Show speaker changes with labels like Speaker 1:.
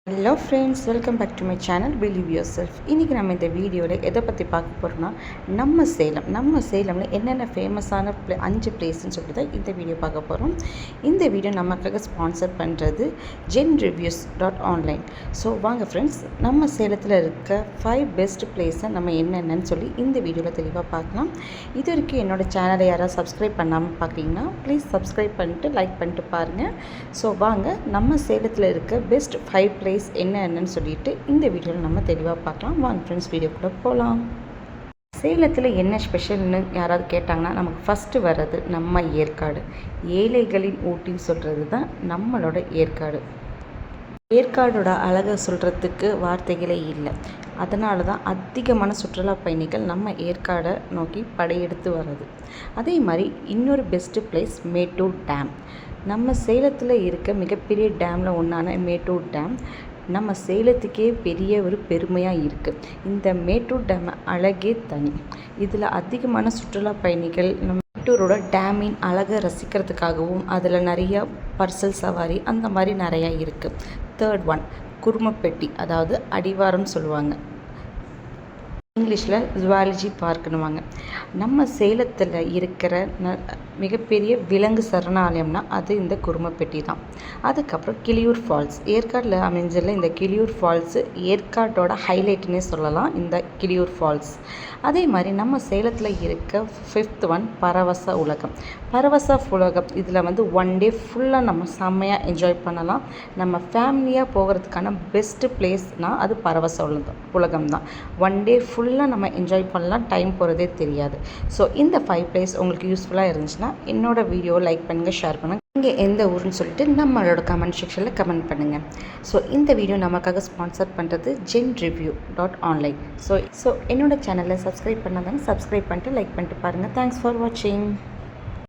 Speaker 1: Hello friends, welcome back to my channel believe yourself. இன்றைக்கி நம்ம இந்த வீடியோவில் எதை பற்றி பார்க்க போகிறோம்னா, நம்ம சேலமில் என்னென்ன ஃபேமஸான 5 பிளேஸ்ன்னு சொல்லி தான் இந்த வீடியோ பார்க்க போகிறோம். இந்த வீடியோ நமக்காக ஸ்பான்சர் பண்ணுறது genreviews.online. ஸோ வாங்க ஃப்ரெண்ட்ஸ், நம்ம சேலத்தில் இருக்க 5 பெஸ்ட் பிளேஸை நம்ம என்னென்னு சொல்லி இந்த வீடியோவில் தெளிவாக பார்க்கலாம். இது வரைக்கும் என்னோடய சேனலை யாராவது சப்ஸ்கிரைப் பண்ணாமல் பார்க்குறீங்கன்னா ப்ளீஸ் சப்ஸ்கிரைப் பண்ணிட்டு லைக் பண்ணிட்டு பாருங்கள். ஸோ வாங்க, நம்ம சேலத்தில் இருக்க பெஸ்ட் 5 பிளேஸ் என்னன்னு சொல்லிட்டு இந்த வீடியோவில் நம்ம தெளிவாக பார்க்கலாம். வாங்க ஃப்ரெண்ட்ஸ், வீடியோக்குள்ளே போகலாம். சேலத்தில் என்ன ஸ்பெஷல்னு யாராவது கேட்டாங்கன்னா நமக்கு ஃபஸ்ட்டு வர்றது நம்ம ஏற்காடு. ஏழைகளின் ஊட்டின்னு சொல்கிறது தான் நம்மளோட ஏற்காடு. ஏற்காடோட அழகை சொல்கிறதுக்கு வார்த்தைகளே இல்லை. அதனால தான் அதிகமான சுற்றுலா பயணிகள் நம்ம ஏற்காடை நோக்கி படையெடுத்து வர்றது. அதே மாதிரி இன்னொரு பெஸ்ட்டு பிளேஸ் மேட்டூர் டேம். நம்ம சேலத்தில் இருக்க மிகப்பெரிய டேமில் ஒன்றான மேட்டூர் டேம் நம்ம சேலத்துக்கே பெரிய ஒரு பெருமையாக இருக்குது. இந்த மேட்டூர் டேம் அழகே தனி. இதில் அதிகமான சுற்றுலா பயணிகள் நம்ம மேட்டூரோட டேமின் அழகை ரசிக்கிறதுக்காகவும் அதில் நிறையா பர்சல் சவாரி அந்த மாதிரி நிறையா இருக்குது. தேர்ட் ஒன் குருமப்பெட்டி, அதாவது அடிவாரம் சொல்லுவாங்க, இங்கிலீஷில் ஜுவாலஜி பார்க்குனுவாங்க. நம்ம சேலத்தில் இருக்கிற மிகப்பெரிய விலங்கு சரணாலயம்னா அது இந்த குருமப்பெட்டி தான். அதுக்கப்புறம் கிளியூர் ஃபால்ஸ், ஏற்காடில் அமைஞ்சில் இந்த கிளியூர் ஃபால்ஸு ஏற்காட்டோட ஹைலைட்னே சொல்லலாம் இந்த கிளியூர் ஃபால்ஸ். அதே மாதிரி நம்ம சேலத்தில் இருக்க 5th ஒன் பரவச உலகம். பரவச உலகம் இதில் வந்து 1 டே ஃபுல்லாக நம்ம செம்மையாக என்ஜாய் பண்ணலாம். நம்ம ஃபேமிலியாக போகிறதுக்கான பெஸ்ட்டு பிளேஸ்னால் அது பரவச உலகம் தான். 1 டே ஃபுல்லாக நம்ம என்ஜாய் பண்ணலாம், டைம் போகிறதே தெரியாது. ஸோ இந்த 5 பிளேஸ் உங்களுக்கு யூஸ்ஃபுல்லாக இருந்துச்சுன்னா என்னோடய வீடியோ லைக் பண்ணுங்கள், ஷேர் பண்ணுங்கள். நீங்கள் எந்த ஊருன்னு சொல்லிட்டு நம்மளோட கமெண்ட் செக்ஷனில் கமெண்ட் பண்ணுங்கள். ஸோ இந்த வீடியோ நமக்காக ஸ்பான்சர் பண்ணுறது genreview.online. ஸோ என்னோட சேனலை சப்ஸ்கிரைப் பண்ணாதாங்க சப்ஸ்கிரைப் பண்ணிட்டு லைக் பண்ணிட்டு பாருங்கள். தேங்க்ஸ் ஃபார் வாட்சிங்.